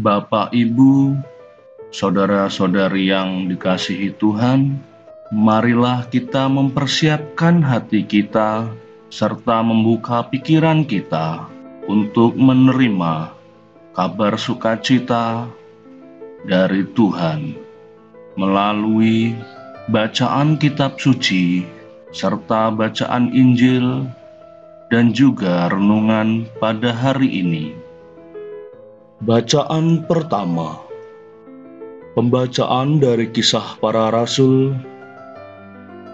Bapak, Ibu, saudara-saudari yang dikasihi Tuhan, marilah kita mempersiapkan hati kita serta membuka pikiran kita untuk menerima kabar sukacita dari Tuhan melalui bacaan kitab suci serta bacaan Injil dan juga renungan pada hari ini. Bacaan pertama, pembacaan dari Kisah Para Rasul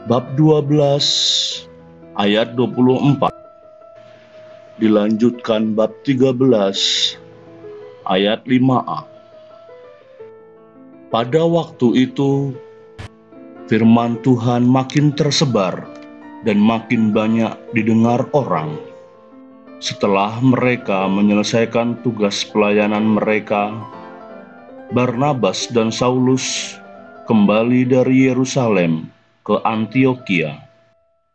bab 12 ayat 24, dilanjutkan bab 13 ayat 5a. Pada waktu itu firman Tuhan makin tersebar dan makin banyak didengar orang. Setelah mereka menyelesaikan tugas pelayanan mereka, Barnabas dan Saulus kembali dari Yerusalem ke Antiokhia.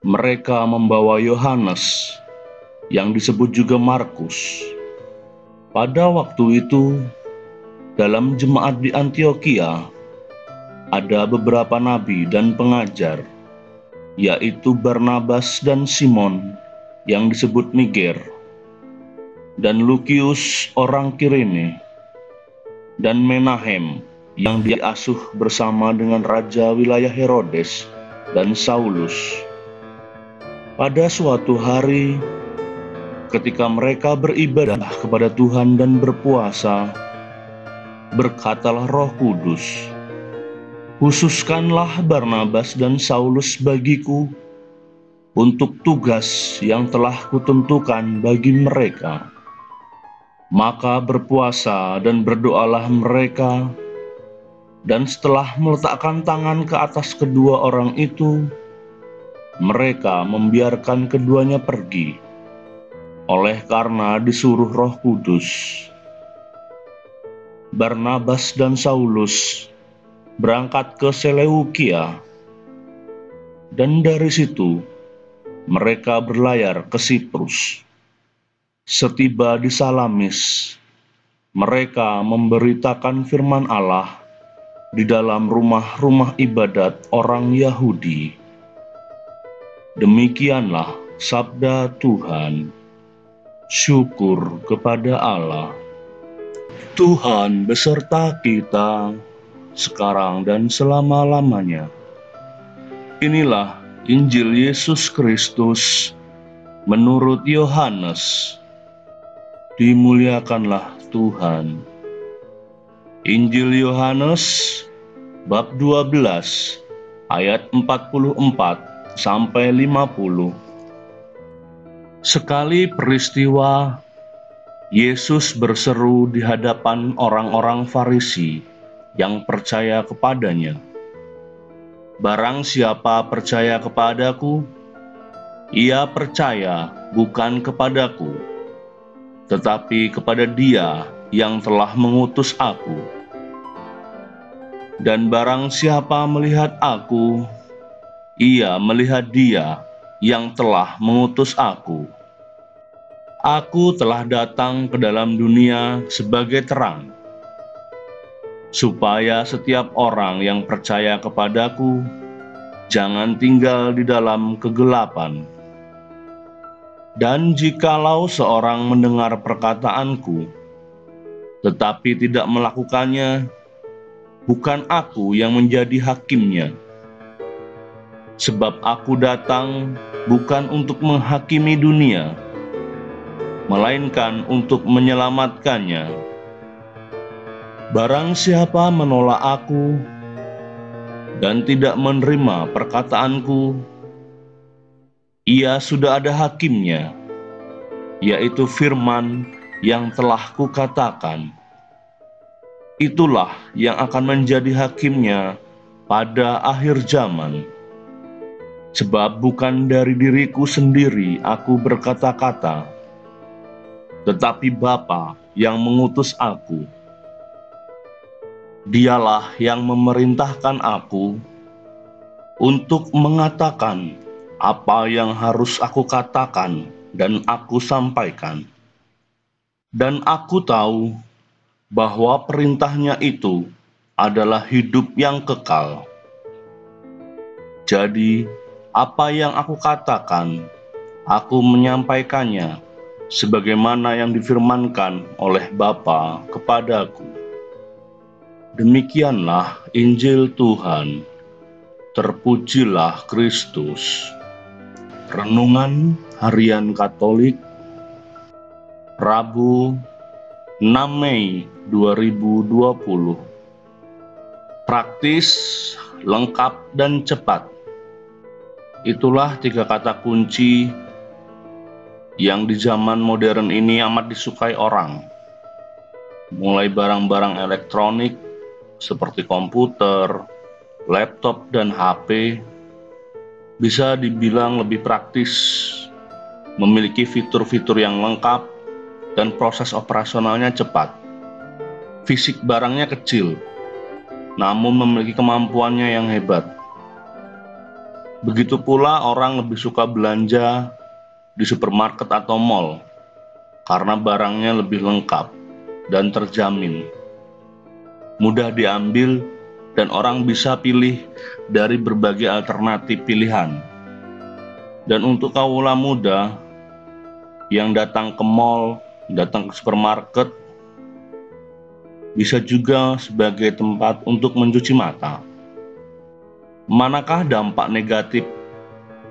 Mereka membawa Yohanes, yang disebut juga Markus. Pada waktu itu, dalam jemaat di Antiokhia, ada beberapa nabi dan pengajar, yaitu Barnabas dan Simon, yang disebut Niger, dan Lukius orang Kirene, dan Menahem yang diasuh bersama dengan raja wilayah Herodes dan Saulus. Pada suatu hari, ketika mereka beribadah kepada Tuhan dan berpuasa, berkatalah Roh Kudus, "Khususkanlah Barnabas dan Saulus bagiku untuk tugas yang telah kutentukan bagi mereka." Maka berpuasa dan berdoalah mereka, dan setelah meletakkan tangan ke atas kedua orang itu, mereka membiarkan keduanya pergi, oleh karena disuruh Roh Kudus. Barnabas dan Saulus berangkat ke Seleukia, dan dari situ mereka berlayar ke Siprus. Setiba di Salamis, mereka memberitakan firman Allah di dalam rumah-rumah ibadat orang Yahudi. Demikianlah sabda Tuhan. Syukur kepada Allah. Tuhan beserta kita sekarang dan selama-lamanya. Inilah Injil Yesus Kristus menurut Yohanes. Dimuliakanlah Tuhan. Injil Yohanes bab 12 ayat 44 sampai 50. Sekali peristiwa, Yesus berseru di hadapan orang-orang Farisi yang percaya kepadanya, "Barang siapa percaya kepadaku, ia percaya bukan kepadaku, tetapi kepada Dia yang telah mengutus aku. Dan barang siapa melihat aku, ia melihat Dia yang telah mengutus aku. Aku telah datang ke dalam dunia sebagai terang, supaya setiap orang yang percaya kepadaku jangan tinggal di dalam kegelapan. Dan jikalau seorang mendengar perkataanku, tetapi tidak melakukannya, bukan aku yang menjadi hakimnya. Sebab aku datang bukan untuk menghakimi dunia, melainkan untuk menyelamatkannya. Barang siapa menolak aku dan tidak menerima perkataanku, ia sudah ada hakimnya, yaitu firman yang telah kukatakan. Itulah yang akan menjadi hakimnya pada akhir zaman. Sebab bukan dari diriku sendiri aku berkata-kata, tetapi Bapa yang mengutus aku. Dialah yang memerintahkan aku untuk mengatakan apa yang harus aku katakan dan aku sampaikan. Dan aku tahu bahwa perintahnya itu adalah hidup yang kekal. Jadi, apa yang aku katakan, aku menyampaikannya sebagaimana yang difirmankan oleh Bapa kepadaku. Demikianlah Injil Tuhan. Terpujilah Kristus. Renungan Harian Katolik, Rabu 6 Mei 2020. Praktis, lengkap, dan cepat. Itulah 3 kata kunci yang di zaman modern ini amat disukai orang. Mulai barang-barang elektronik seperti komputer, laptop, dan HP bisa dibilang lebih praktis, memiliki fitur-fitur yang lengkap, dan proses operasionalnya cepat. Fisik barangnya kecil, namun memiliki kemampuannya yang hebat. Begitu pula orang lebih suka belanja di supermarket atau mall, karena barangnya lebih lengkap dan terjamin. Mudah diambil, dan orang bisa pilih dari berbagai alternatif pilihan. Dan untuk kaula muda yang datang ke mall, datang ke supermarket, bisa juga sebagai tempat untuk mencuci mata. Manakah dampak negatif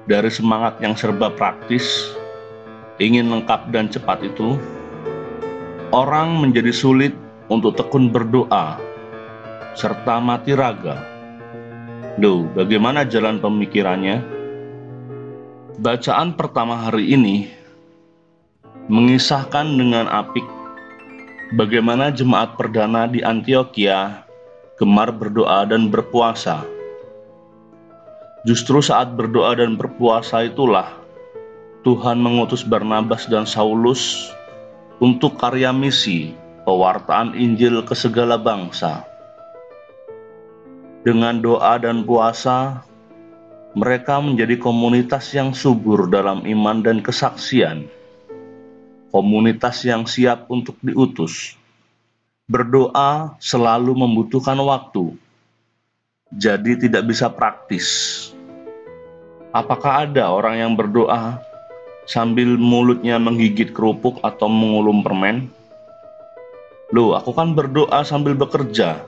dari semangat yang serba praktis, ingin lengkap dan cepat itu? Orang menjadi sulit untuk tekun berdoa, serta mati raga. Loh, bagaimana jalan pemikirannya? Bacaan pertama hari ini mengisahkan dengan apik bagaimana jemaat perdana di Antiokhia gemar berdoa dan berpuasa. Justru saat berdoa dan berpuasa itulah Tuhan mengutus Barnabas dan Saulus untuk karya misi pewartaan Injil ke segala bangsa. Dengan doa dan puasa, mereka menjadi komunitas yang subur dalam iman dan kesaksian. Komunitas yang siap untuk diutus. Berdoa selalu membutuhkan waktu, jadi tidak bisa praktis. Apakah ada orang yang berdoa sambil mulutnya menggigit kerupuk atau mengulum permen? Loh, aku kan berdoa sambil bekerja.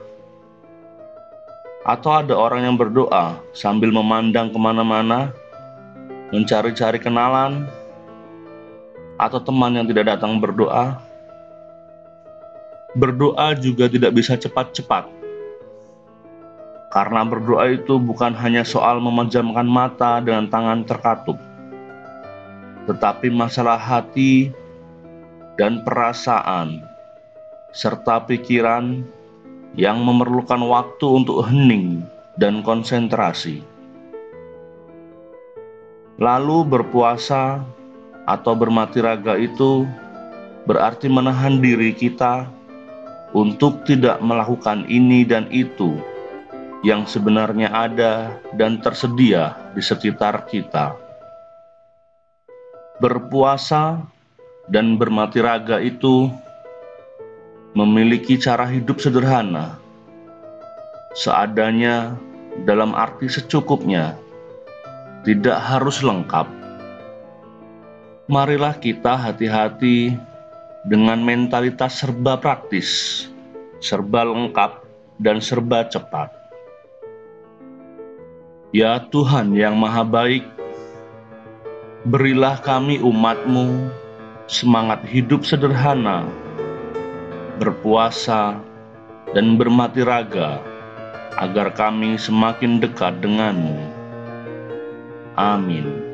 Atau ada orang yang berdoa sambil memandang kemana-mana, mencari-cari kenalan, atau teman yang tidak datang berdoa. Berdoa juga tidak bisa cepat-cepat, karena berdoa itu bukan hanya soal memejamkan mata dengan tangan terkatup, tetapi masalah hati dan perasaan, serta pikiran yang memerlukan waktu untuk hening dan konsentrasi. Lalu berpuasa atau bermati raga itu berarti menahan diri kita untuk tidak melakukan ini dan itu yang sebenarnya ada dan tersedia di sekitar kita. Berpuasa dan bermati raga itu memiliki cara hidup sederhana, seadanya, dalam arti secukupnya, tidak harus lengkap. Marilah kita hati-hati dengan mentalitas serba praktis, serba lengkap, dan serba cepat. Ya Tuhan yang Maha Baik, berilah kami umat-Mu semangat hidup sederhana, berpuasa, dan bermati raga, agar kami semakin dekat denganmu. Amin.